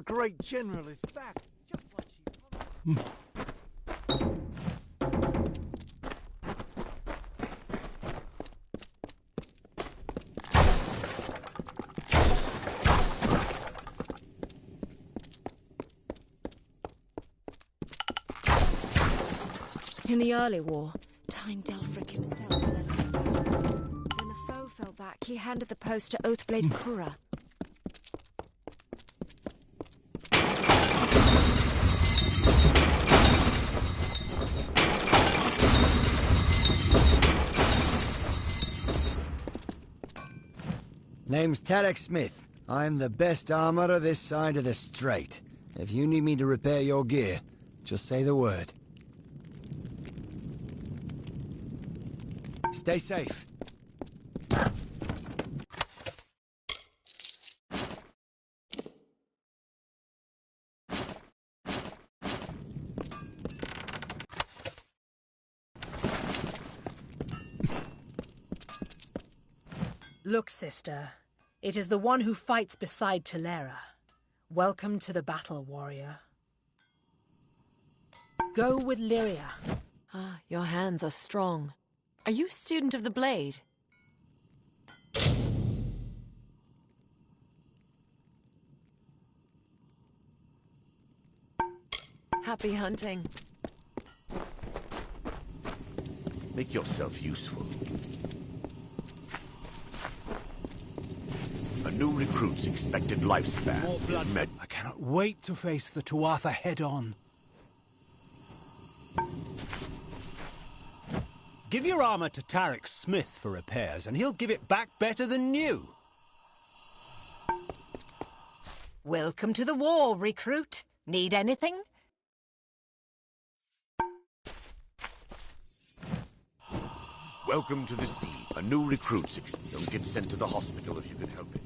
great general is back, just like she promised. In the early war, Tyne-Delfric himself led us engagement. When the foe fell back, he handed the post to Oathblade Curra. Name's Tarek Smith. I'm the best armorer this side of the strait. If you need me to repair your gear, just say the word. Stay safe. Look, sister. It is the one who fights beside Talera. Welcome to the battle, warrior. Go with Lyria. Ah, your hands are strong. Are you a student of the blade? Happy hunting. Make yourself useful. A new recruit's expected lifespan More blood. is met. I cannot wait to face the Tuatha head-on. Give your armor to Tarek Smith for repairs, and he'll give it back better than new. Welcome to the war, recruit. Need anything? Welcome to the sea. A new recruit's Don't get sent to the hospital if you can help it.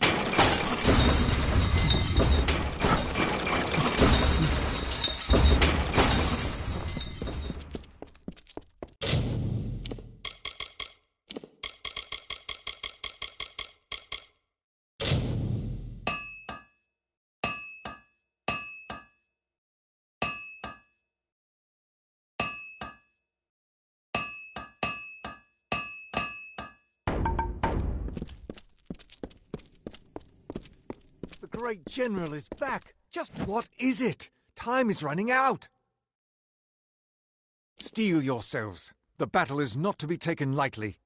The great general is back. Just what is it? Time is running out. Steel yourselves. The battle is not to be taken lightly.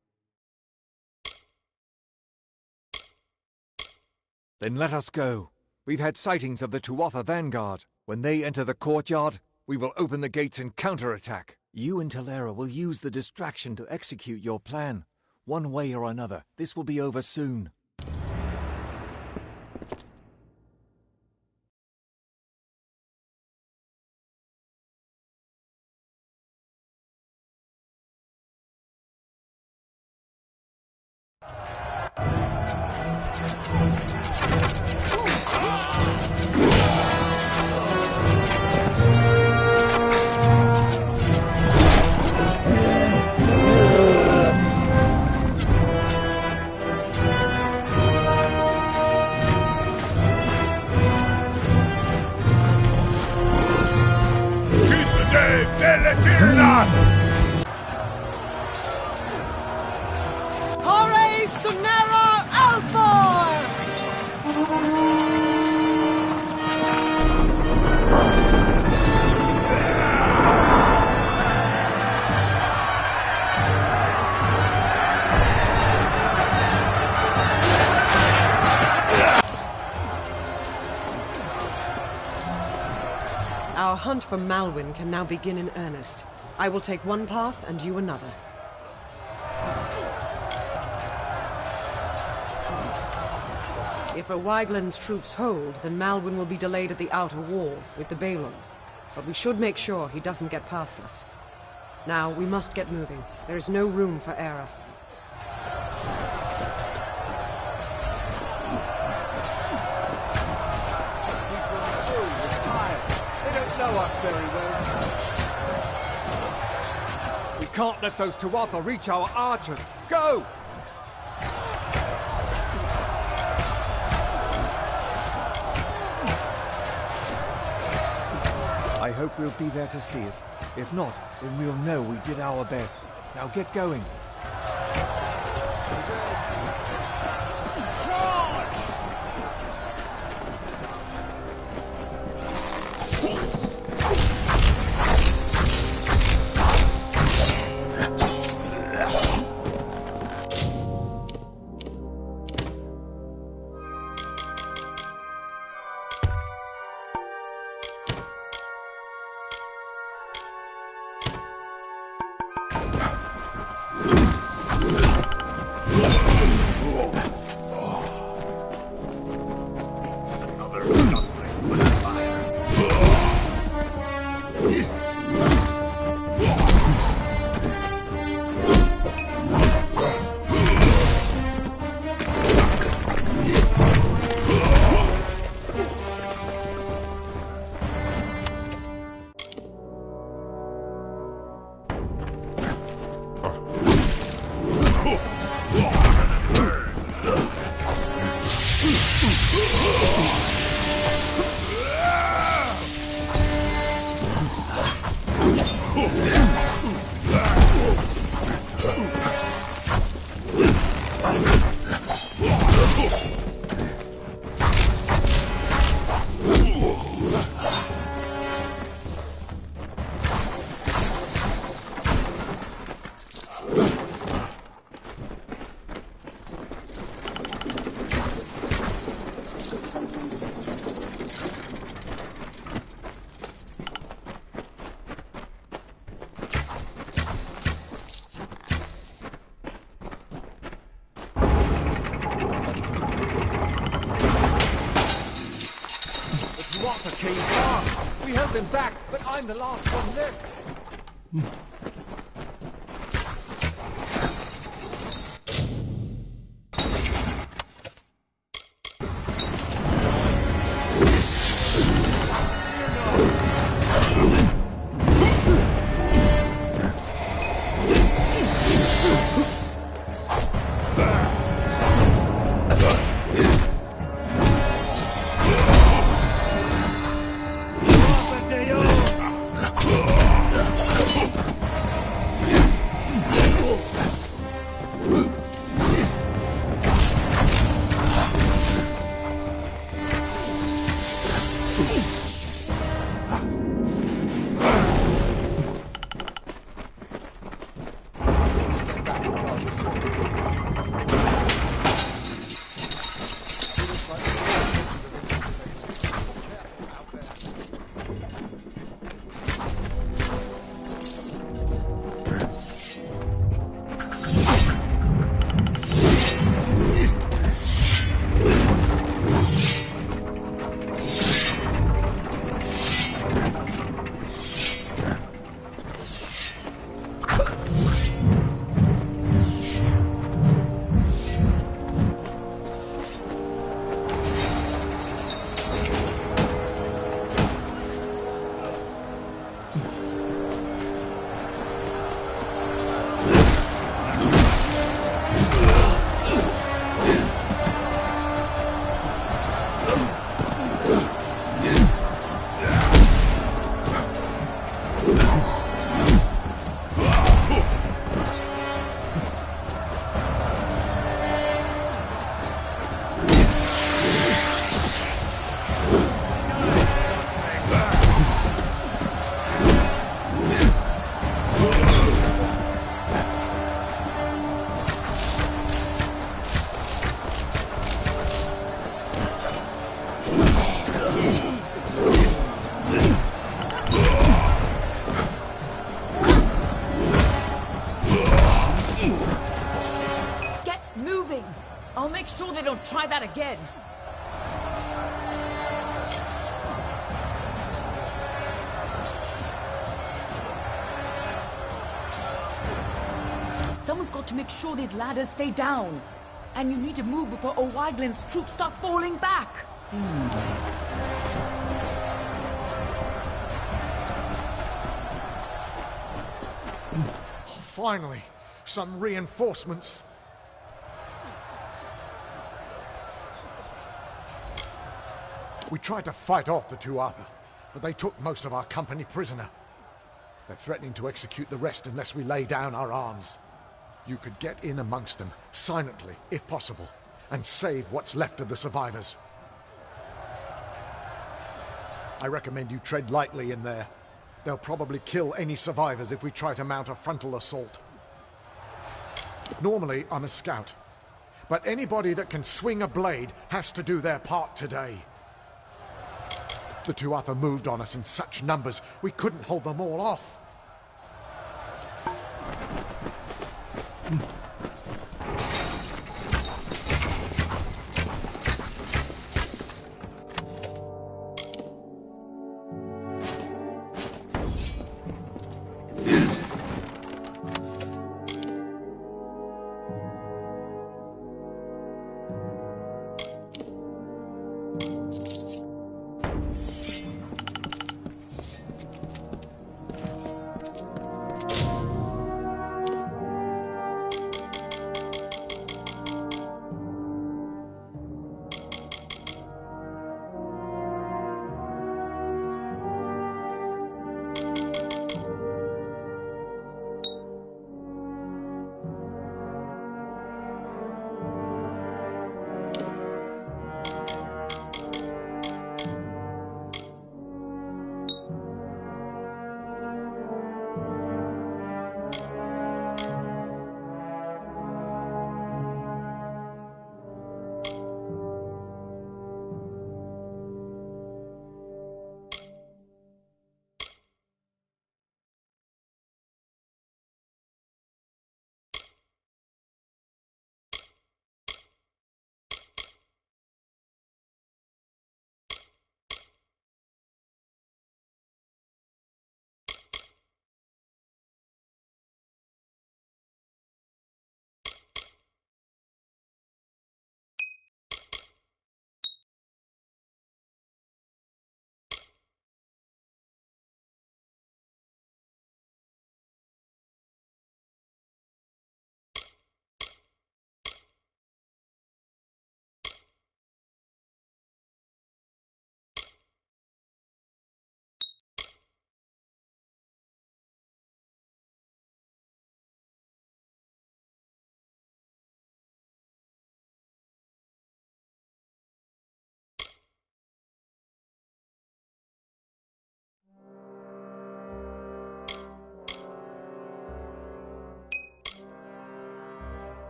Then let us go. We've had sightings of the Tuatha vanguard. When they enter the courtyard, we will open the gates and counterattack. You and Talera will use the distraction to execute your plan. One way or another, this will be over soon. Hore Sunera Alfor! Our hunt for Malwyn can now begin in earnest. I will take one path and you another. If Wygland's troops hold, then Malwyn will be delayed at the outer wall with the Balon. But we should make sure he doesn't get past us. Now, we must get moving. There is no room for error. They don't know us very well. We can't let those Tuatha reach our archers. Go! hope we'll be there to see it. If not, then we'll know we did our best. Now get going. Came fast. We held them back, but I'm the last one left. I'll make sure they don't try that again. Someone's got to make sure these ladders stay down. And you need to move before O'Wyglin's troops start falling back. Finally, some reinforcements. We tried to fight off the Tuatha, but they took most of our company prisoner. They're threatening to execute the rest unless we lay down our arms. You could get in amongst them, silently, if possible, and save what's left of the survivors. I recommend you tread lightly in there. They'll probably kill any survivors if we try to mount a frontal assault. Normally, I'm a scout, but anybody that can swing a blade has to do their part today. The Tuatha moved on us in such numbers, we couldn't hold them all off.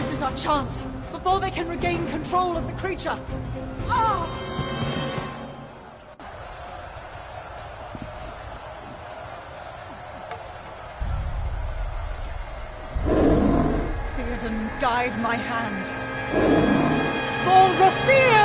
This is our chance, before they can regain control of the creature. Ah! Theoden, guide my hand. For Rathir!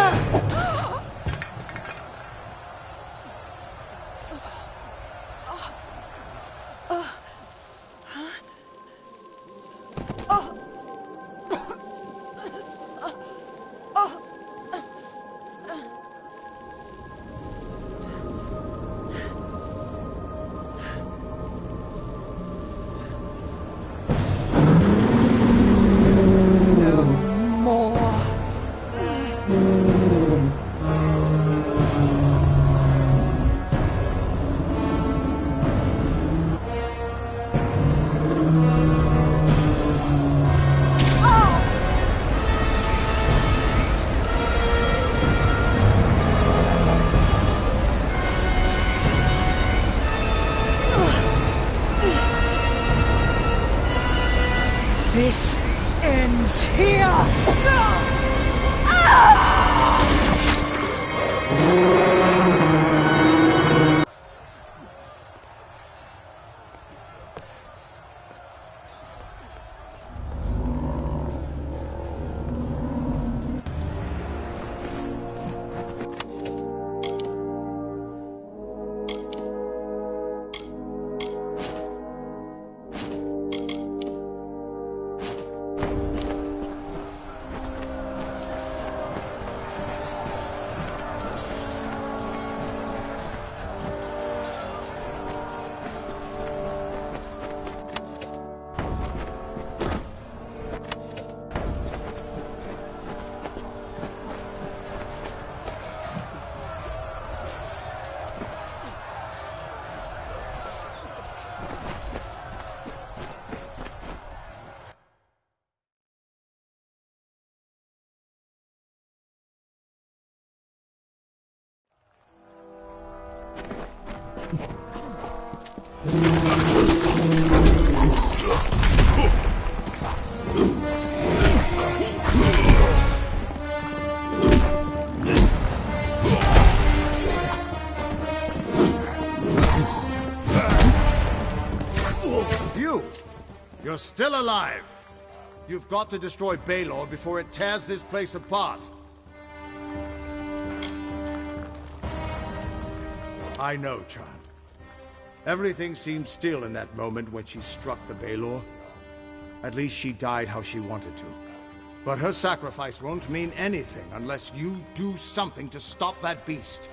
This ends here! You're still alive! You've got to destroy Baelor before it tears this place apart. I know, child. Everything seemed still in that moment when she struck the Baelor. At least she died how she wanted to. But her sacrifice won't mean anything unless you do something to stop that beast.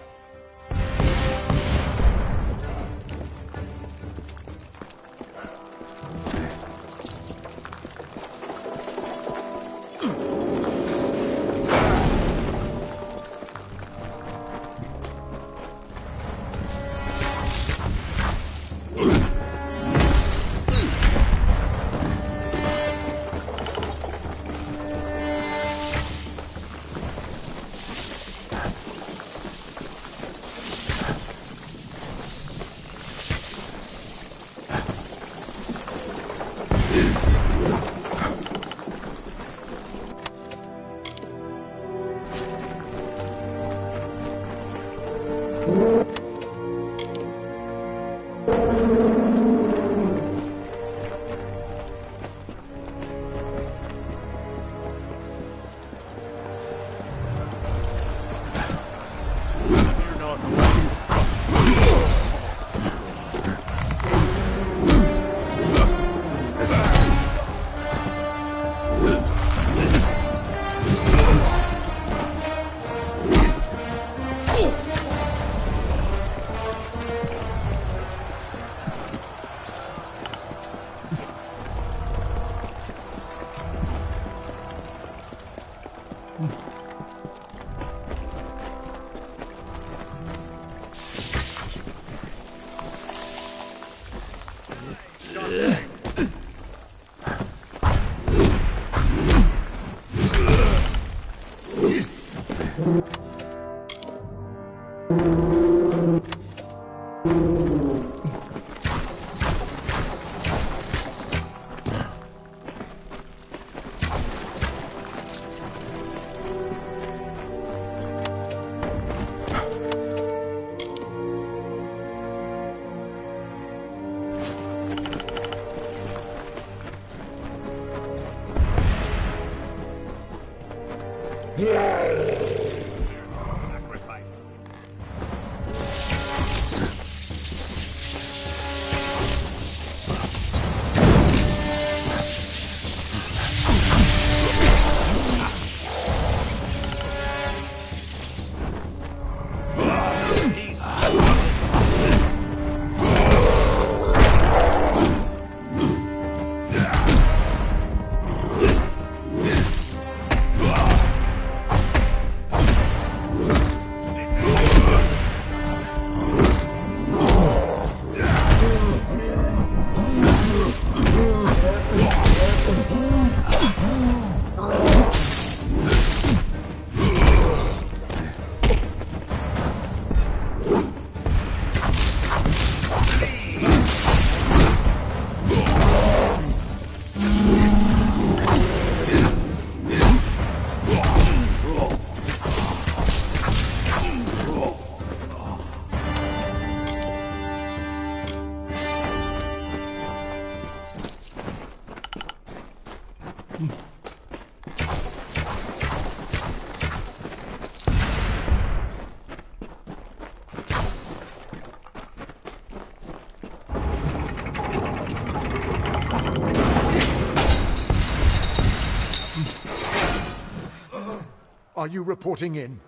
Are you reporting in?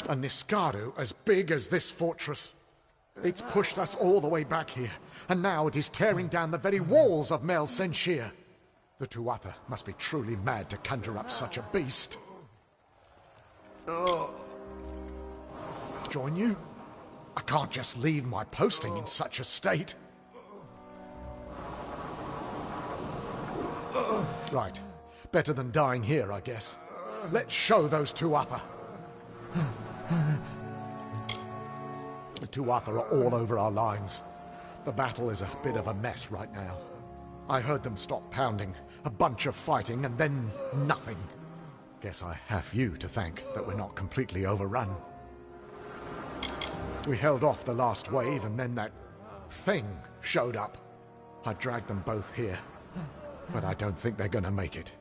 A Niskadu as big as this fortress. It's pushed us all the way back here, and now it is tearing down the very walls of Mel Senshir. The Tuatha must be truly mad to conjure up such a beast. Join you? I can't just leave my posting in such a state. Right. Better than dying here, I guess. Let's show those Tuatha. The Tuatha are all over our lines. The battle is a bit of a mess right now. I heard them stop pounding, a bunch of fighting, and then nothing. Guess I have you to thank that we're not completely overrun. We held off the last wave, and then that thing showed up. I dragged them both here, but I don't think they're gonna make it.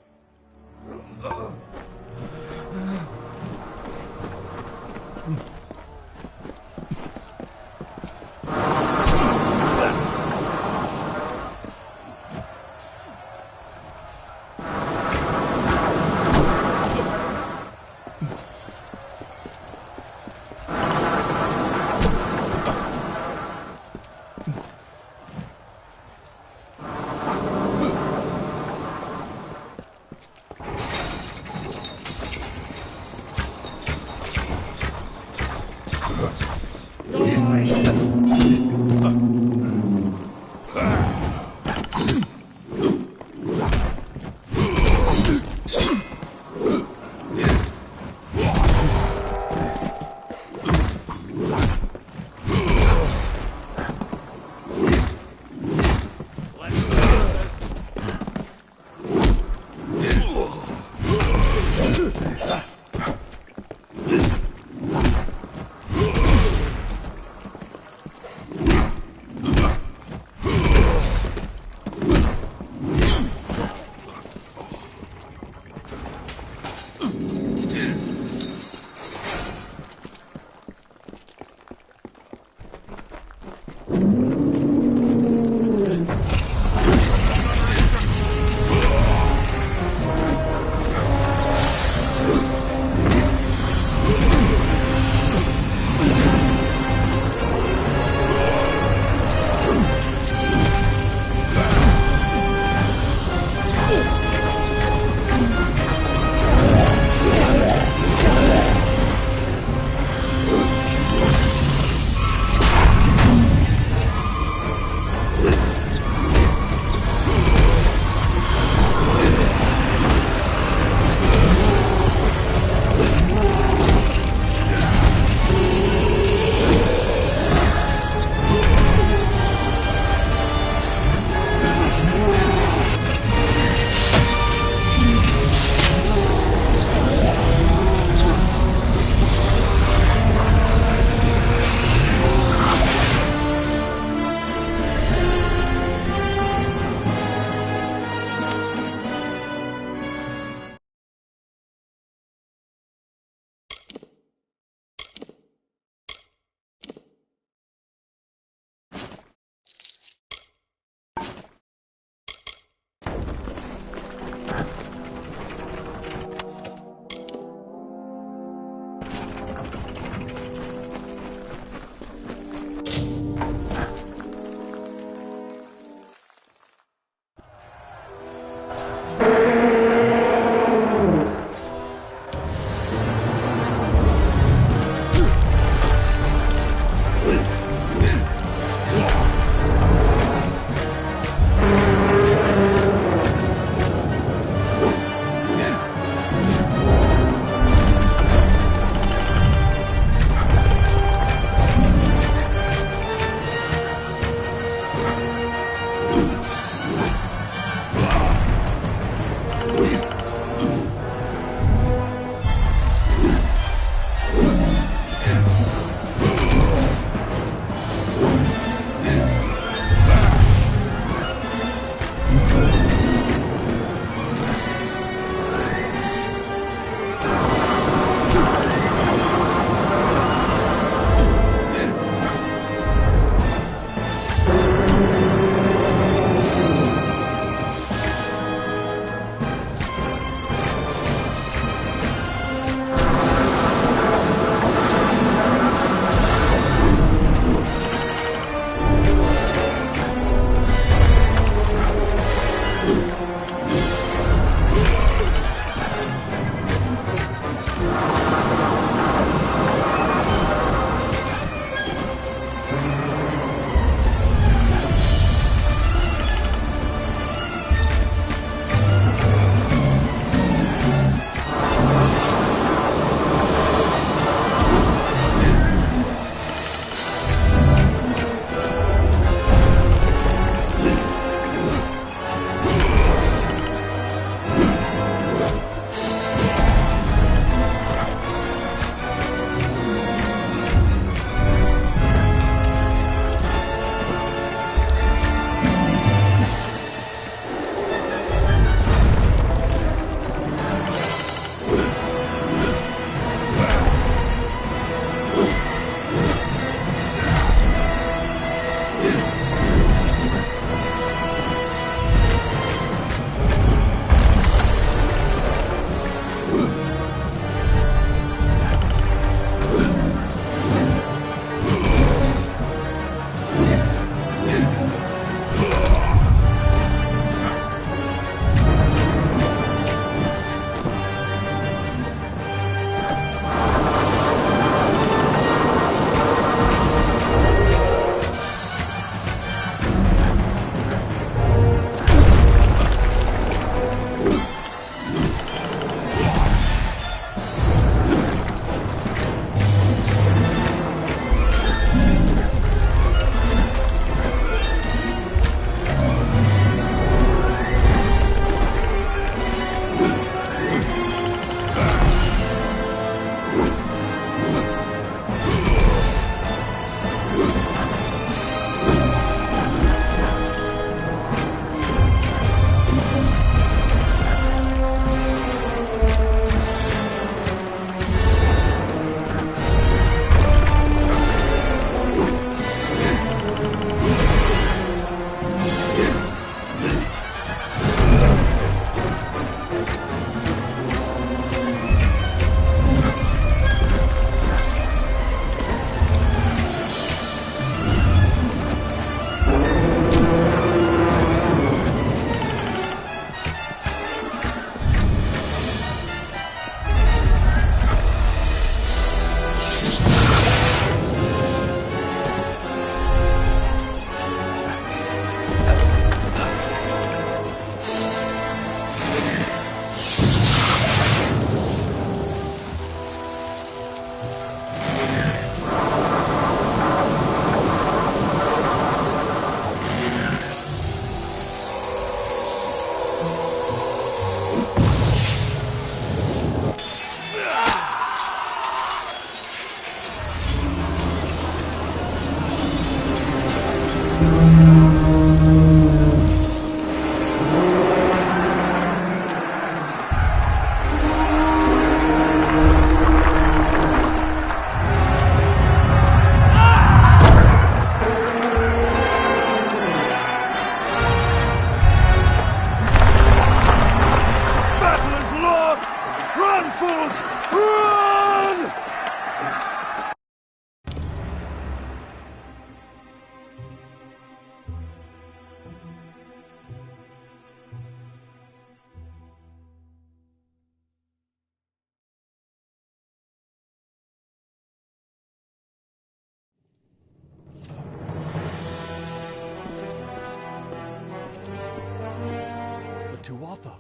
Tuatha.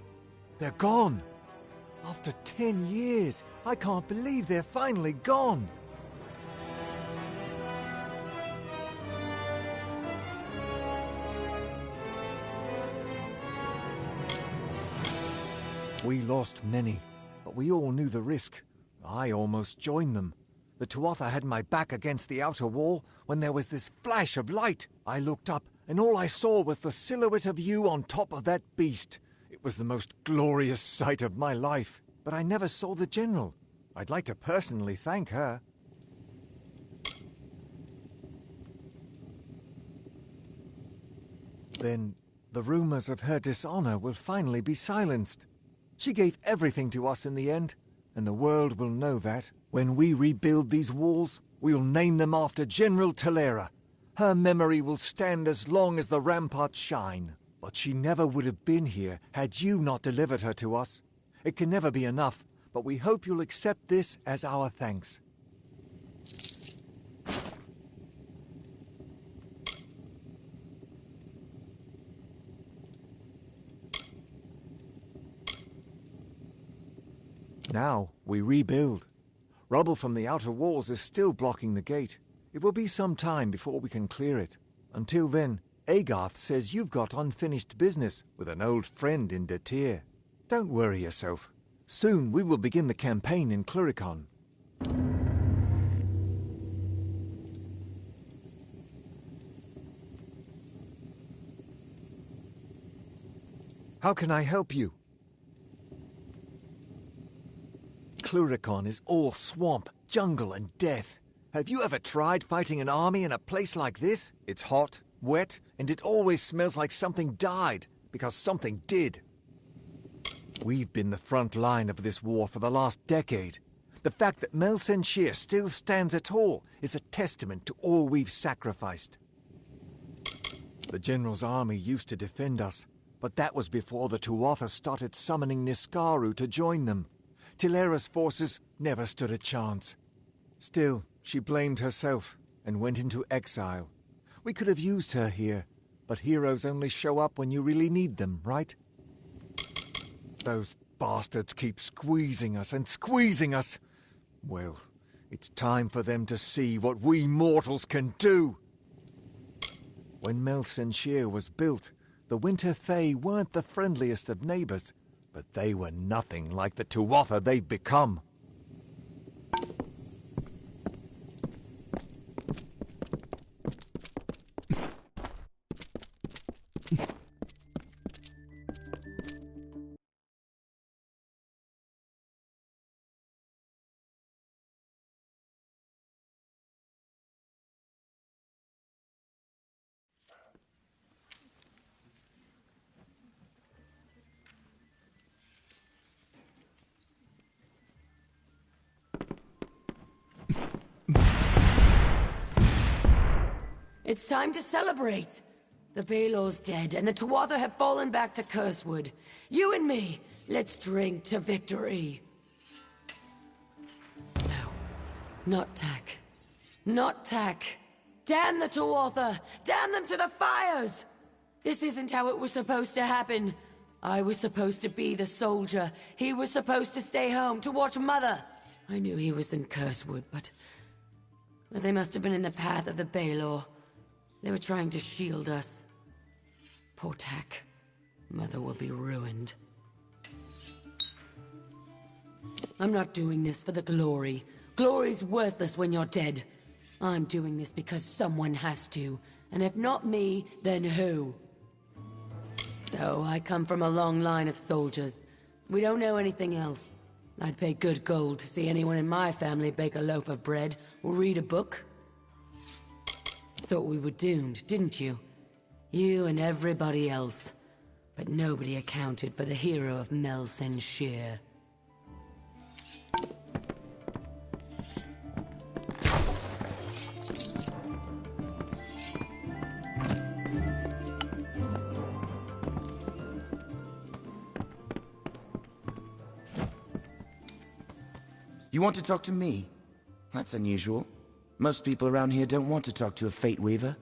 They're gone. After 10 years, I can't believe they're finally gone. We lost many, but we all knew the risk. I almost joined them. The Tuatha had my back against the outer wall when there was this flash of light. I looked up, and all I saw was the silhouette of you on top of that beast. It was the most glorious sight of my life, but I never saw the General. I'd like to personally thank her. Then the rumors of her dishonor will finally be silenced. She gave everything to us in the end, and the world will know that. When we rebuild these walls, we'll name them after General Talera. Her memory will stand as long as the ramparts shine. But she never would have been here had you not delivered her to us. It can never be enough, but we hope you'll accept this as our thanks. Now we rebuild. Rubble from the outer walls is still blocking the gate. It will be some time before we can clear it. Until then, Agarth says you've got unfinished business with an old friend in Datir. Don't worry yourself. Soon we will begin the campaign in Cluricon. How can I help you? Cluricon is all swamp, jungle, and death. Have you ever tried fighting an army in a place like this? It's hot, wet, and it always smells like something died, because something did. We've been the front line of this war for the last decade. The fact that Mel Senshir still stands at all is a testament to all we've sacrificed. The General's army used to defend us, but that was before the Tuatha started summoning Niskaru to join them. Talera's forces never stood a chance. Still, she blamed herself and went into exile. We could have used her here, but heroes only show up when you really need them, right? Those bastards keep squeezing us and squeezing us. Well, it's time for them to see what we mortals can do. When Mel Senshir was built, the Winter Fae weren't the friendliest of neighbors, but they were nothing like the Tuatha they've become. It's time to celebrate. The Baelor's dead, and the Tuatha have fallen back to Cursewood. You and me, let's drink to victory. No, not Tak. Not Tak. Damn the Tuatha! Damn them to the fires! This isn't how it was supposed to happen. I was supposed to be the soldier. He was supposed to stay home to watch Mother. I knew he was in Cursewood, but they must have been in the path of the Baelor. They were trying to shield us. Poor Tak. Mother will be ruined. I'm not doing this for the glory. Glory's worthless when you're dead. I'm doing this because someone has to. And if not me, then who? Though I come from a long line of soldiers. We don't know anything else. I'd pay good gold to see anyone in my family bake a loaf of bread or read a book. Thought we were doomed, didn't you? You and everybody else. But nobody accounted for the hero of Mel Senshir. You want to talk to me? That's unusual. Most people around here don't want to talk to a Fate Weaver.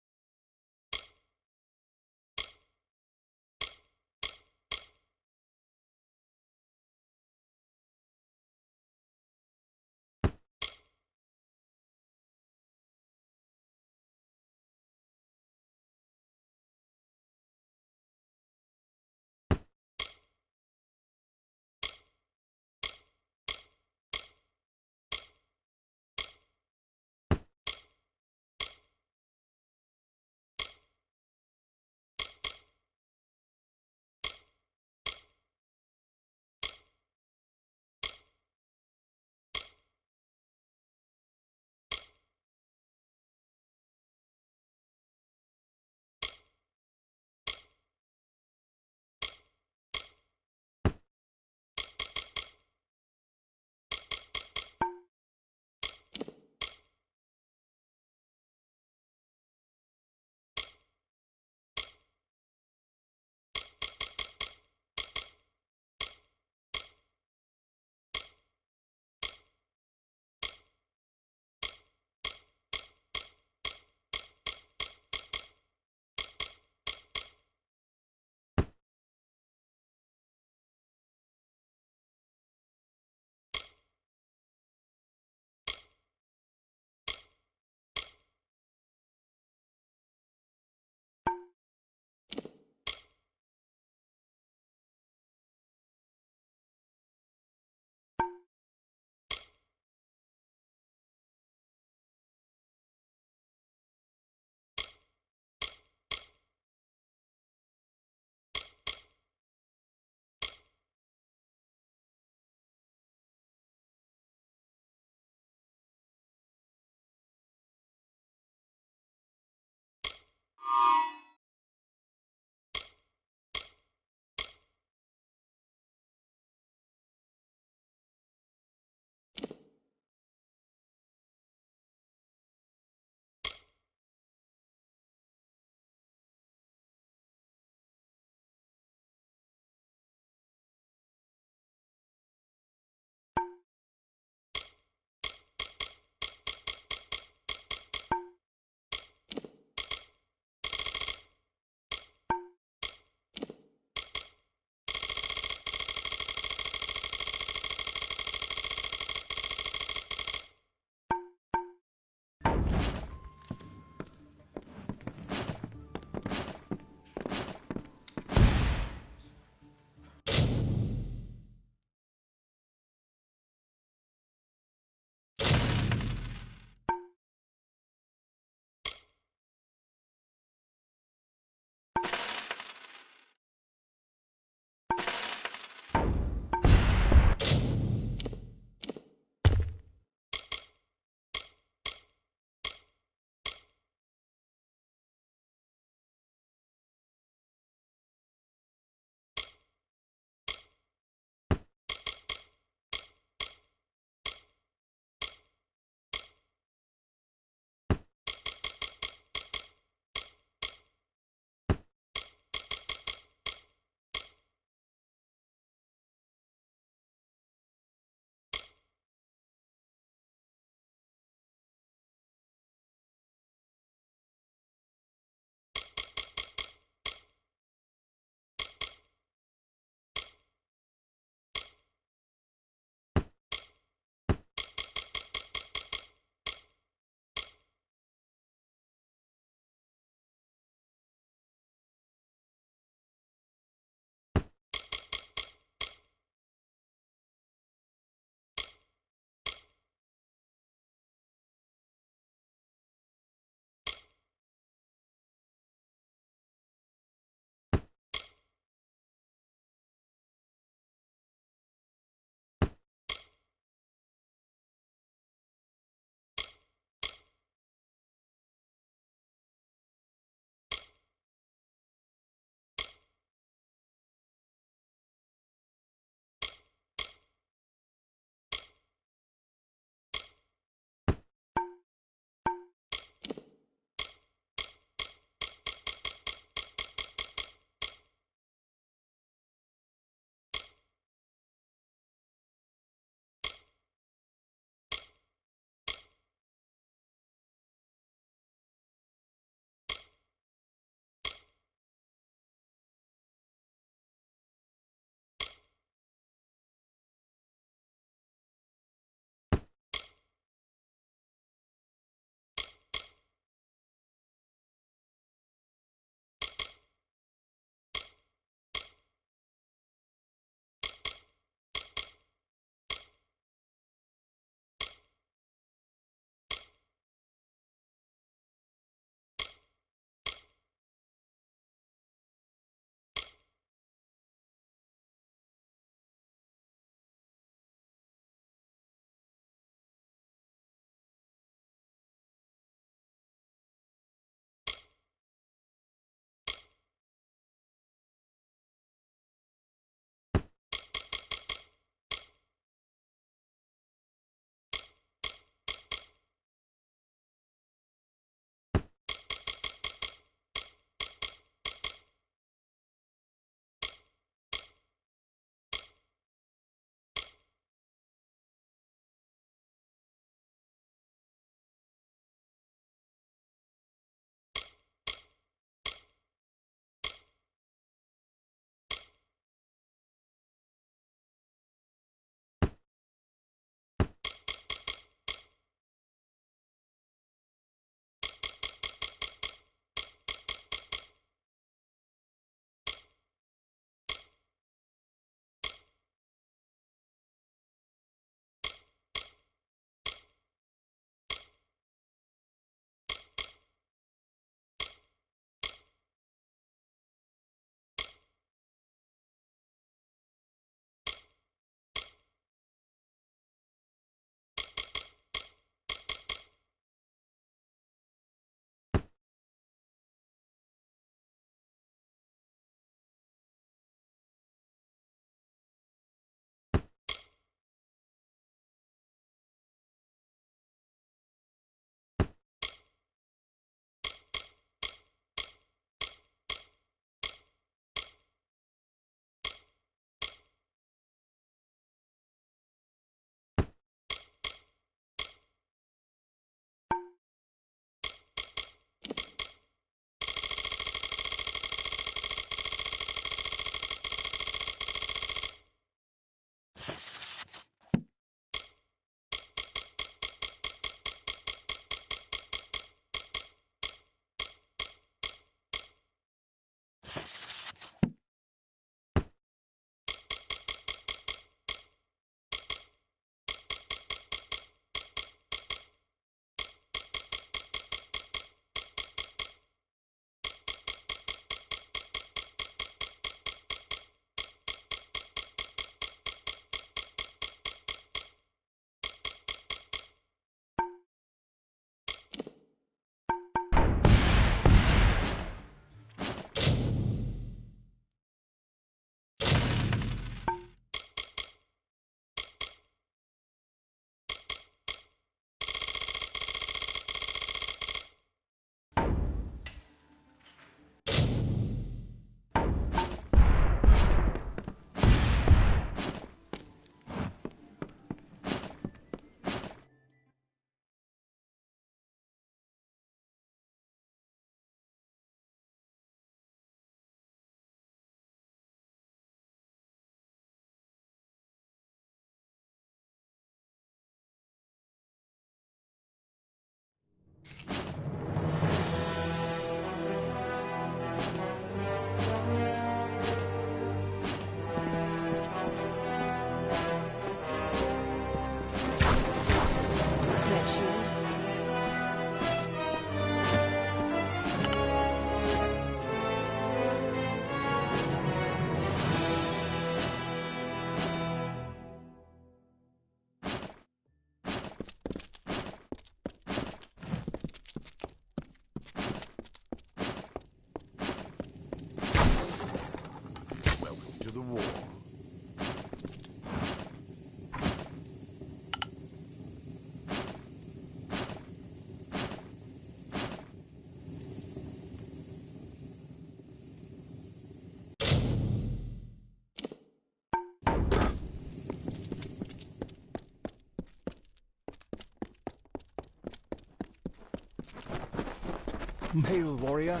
Hail, warrior.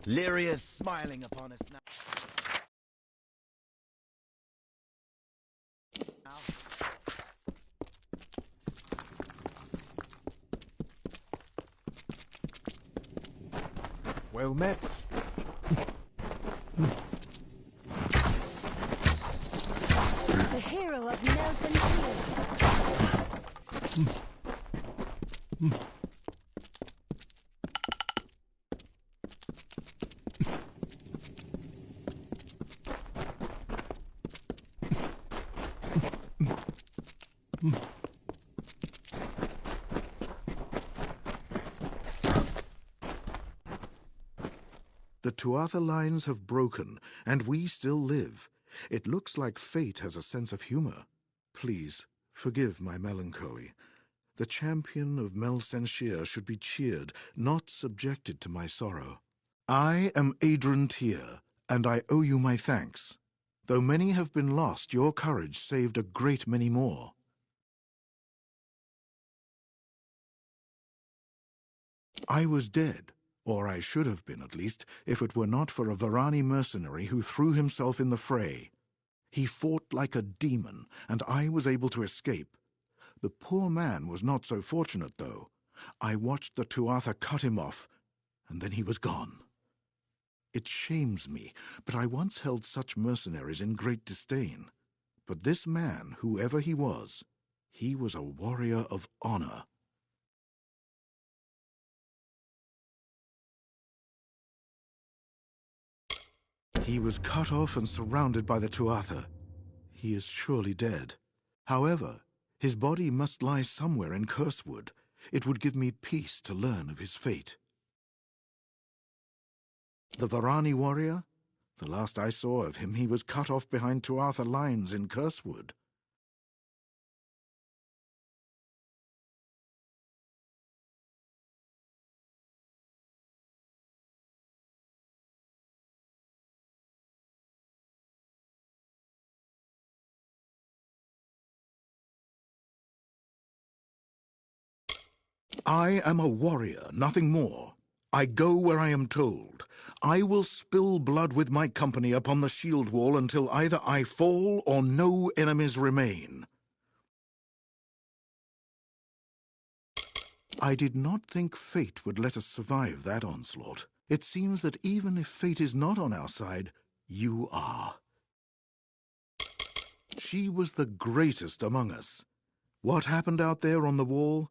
Lyria's smiling upon us now. Well met. The hero of Nelson The Tuatha lines have broken, and we still live. It looks like fate has a sense of humor. Please, forgive my melancholy. The champion of Mel Senshir should be cheered, not subjected to my sorrow. I am Adrian Tyr, and I owe you my thanks. Though many have been lost, your courage saved a great many more. I was dead. Or I should have been, at least, if it were not for a Varani mercenary who threw himself in the fray. He fought like a demon, and I was able to escape. The poor man was not so fortunate, though. I watched the Tuatha cut him off, and then he was gone. It shames me, but I once held such mercenaries in great disdain. But this man, whoever he was a warrior of honor. He was cut off and surrounded by the Tuatha. He is surely dead. However, his body must lie somewhere in Cursewood. It would give me peace to learn of his fate. The Varani warrior? The last I saw of him, he was cut off behind Tuatha lines in Cursewood. I am a warrior, nothing more. I go where I am told. I will spill blood with my company upon the shield wall until either I fall or no enemies remain. I did not think fate would let us survive that onslaught. It seems that even if fate is not on our side, you are. She was the greatest among us. What happened out there on the wall?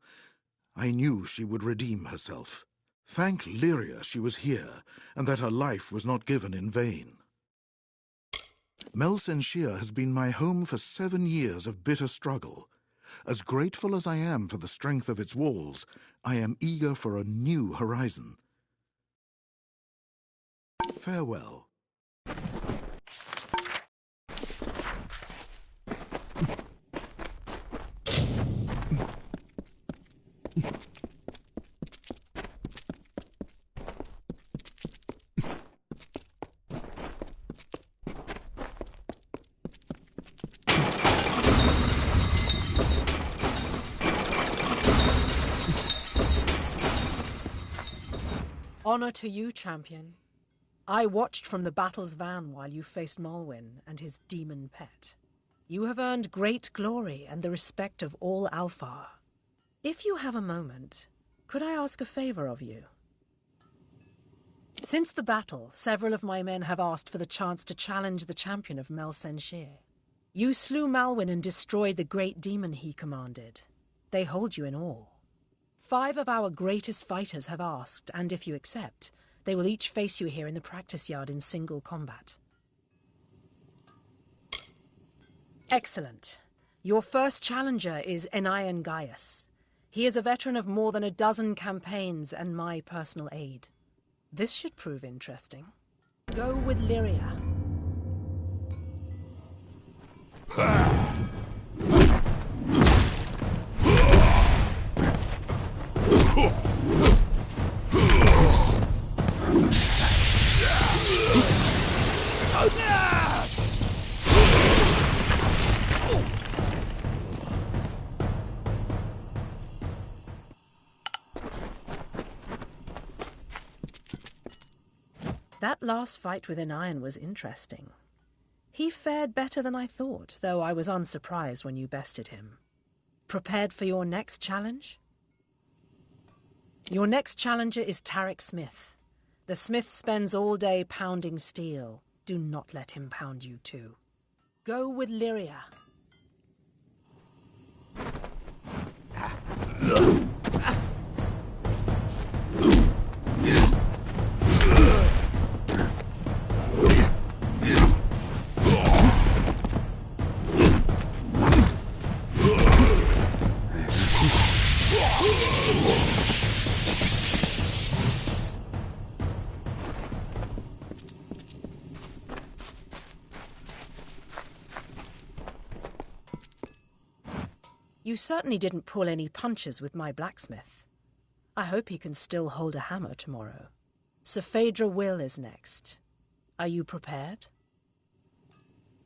I knew she would redeem herself. Thank Lyria she was here, and that her life was not given in vain. Mel Senshir has been my home for 7 years of bitter struggle. As grateful as I am for the strength of its walls, I am eager for a new horizon. Farewell. Honor to you, champion. I watched from the battle's van while you faced Malwyn and his demon pet. You have earned great glory and the respect of all Alfar. If you have a moment, could I ask a favor of you? Since the battle, several of my men have asked for the chance to challenge the champion of Mel Senshir. You slew Malwyn and destroyed the great demon he commanded. They hold you in awe. 5 of our greatest fighters have asked, and if you accept, they will each face you here in the practice yard in single combat. Excellent. Your first challenger is Enion Gaius. He is a veteran of more than a dozen campaigns and my personal aide. This should prove interesting. Go with Lyria. That last fight within Iron was interesting. He fared better than I thought, though I was unsurprised when you bested him. Prepared for your next challenge? Your next challenger is Tarek Smith. The smith spends all day pounding steel. Do not let him pound you too. Go with Lyria. You certainly didn't pull any punches with my blacksmith. I hope he can still hold a hammer tomorrow. Sir Phaedra Will is next. Are you prepared?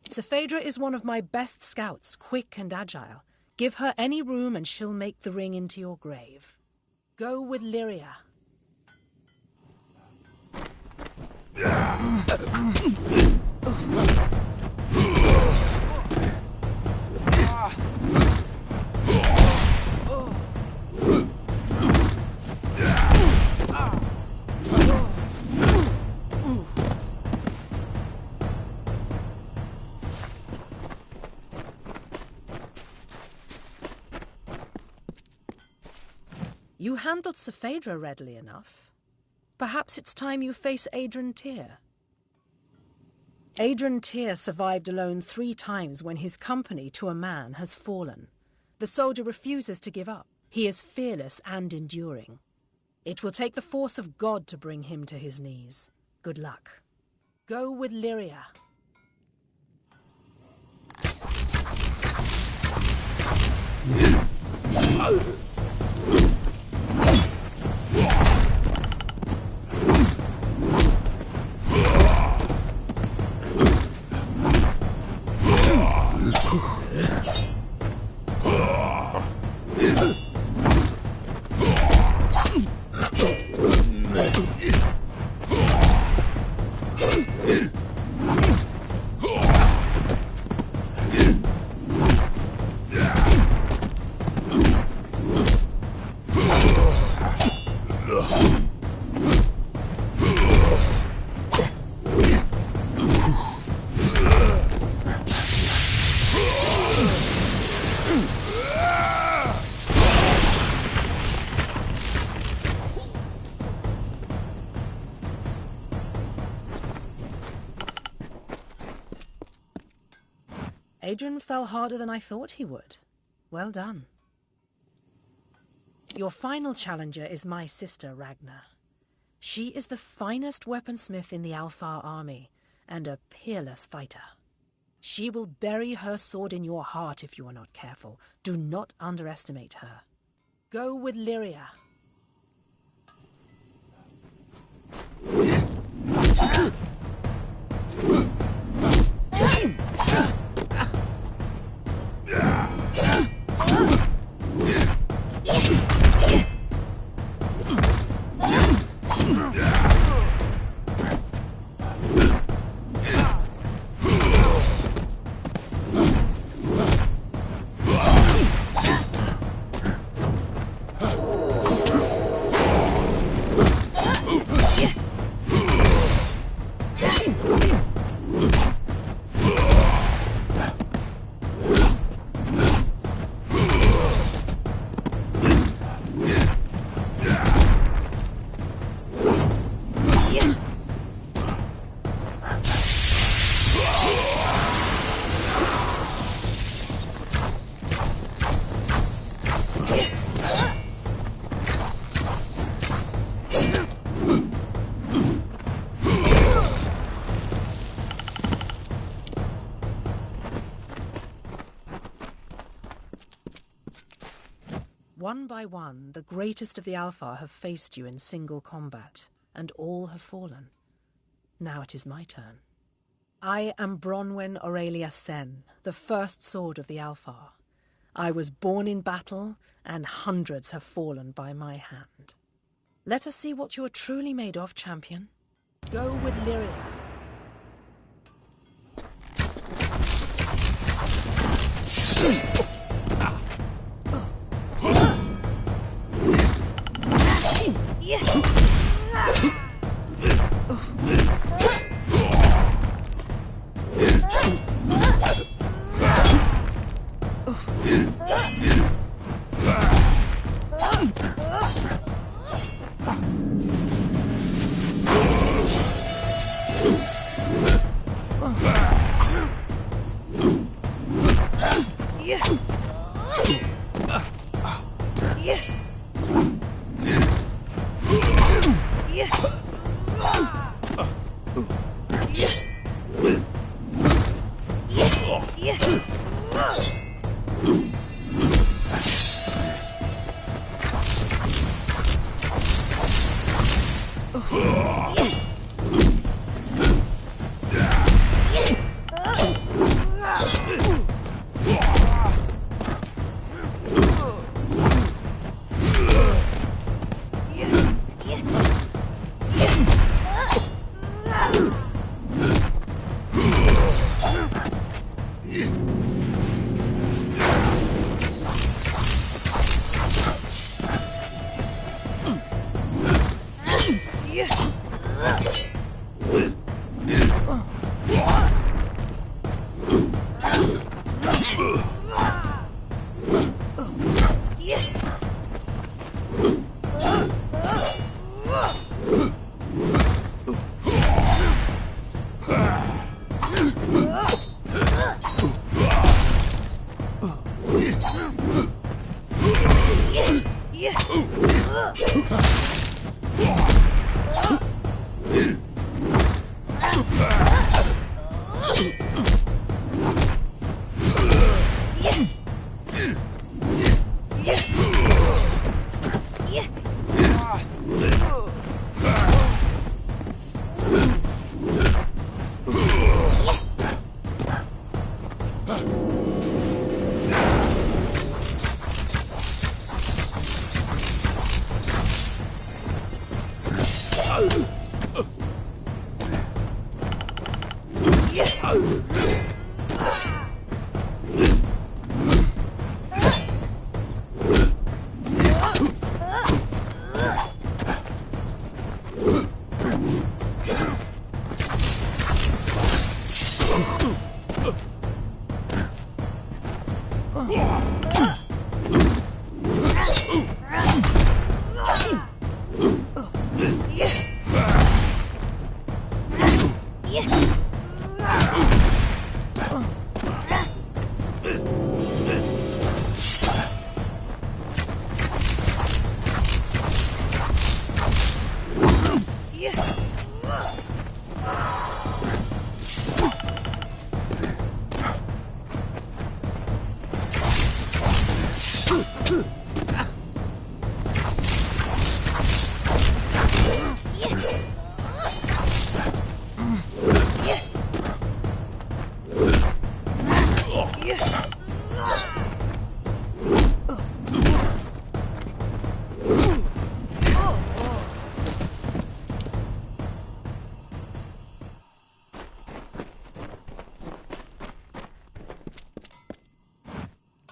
Sir Phaedra is one of my best scouts, quick and agile. Give her any room and she'll make the ring into your grave. Go with Lyria. You handled Sir Phaedra readily enough. Perhaps it's time you face Adrian Tyr. Adrian Tyr survived alone 3 times when his company to a man has fallen. The soldier refuses to give up. He is fearless and enduring. It will take the force of God to bring him to his knees. Good luck. Go with Lyria. Adrian fell harder than I thought he would. Well done. Your final challenger is my sister, Ragnar. She is the finest weaponsmith in the Alfar army, and a peerless fighter. She will bury her sword in your heart if you are not careful. Do not underestimate her. Go with Lyria. One by one, the greatest of the Alfar have faced you in single combat, and all have fallen. Now it is my turn. I am Bronwyn Aurelia Sen, the first sword of the Alfar. I was born in battle, and hundreds have fallen by my hand. Let us see what you are truly made of, champion. Go with Lyria.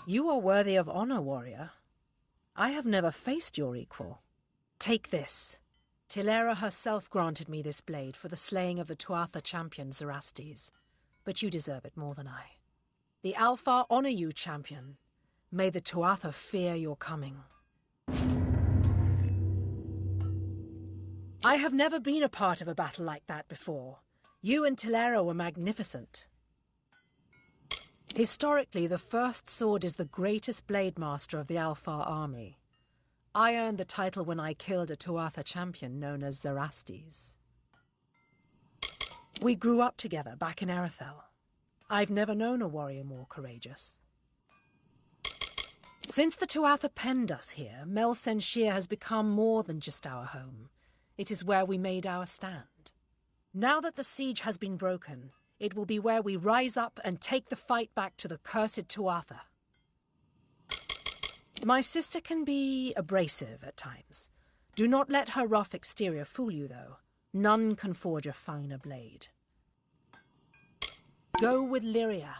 You are worthy of honor, warrior. I have never faced your equal. Take this. Tilera herself granted me this blade for the slaying of the Tuatha champion Zerastes, but you deserve it more than I. The Alpha honor you, champion. May the Tuatha fear your coming. I have never been a part of a battle like that before. You and Tilera were magnificent. Historically, the First Sword is the greatest blade master of the Alfar army. I earned the title when I killed a Tuatha champion known as Zerastes. We grew up together back in Erethel. I've never known a warrior more courageous. Since the Tuatha penned us here, Mel Senshir has become more than just our home. It is where we made our stand. Now that the siege has been broken, it will be where we rise up and take the fight back to the cursed Tuatha. My sister can be abrasive at times. Do not let her rough exterior fool you, though. None can forge a finer blade. Go with Lyria.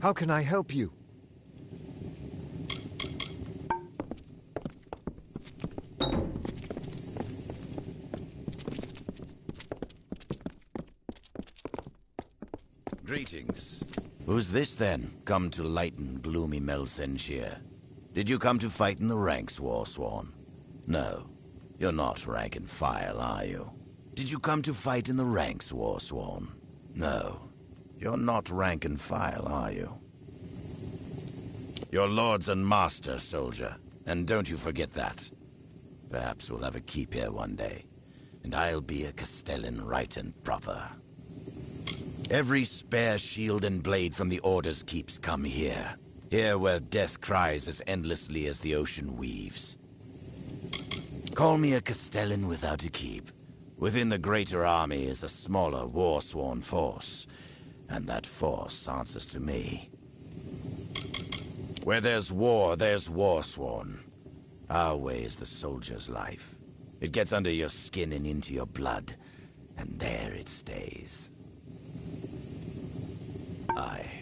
How can I help you? Greetings. Who's this, then, come to lighten gloomy Melsenshire? Did you come to fight in the ranks, Warsworn? No. You're not rank and file, are you? Did you come to fight in the ranks, Warsworn? No. You're not rank and file, are you? You're lords and master, soldier, and don't you forget that. Perhaps we'll have a keep here one day, and I'll be a Castellan right and proper. Every spare shield and blade from the Order's keeps come here. Here where death cries as endlessly as the ocean weaves. Call me a Castellan without a keep. Within the greater army is a smaller, war-sworn force, and that force answers to me. Where there's war-sworn. Our way is the soldier's life. It gets under your skin and into your blood, and there it stays. Aye.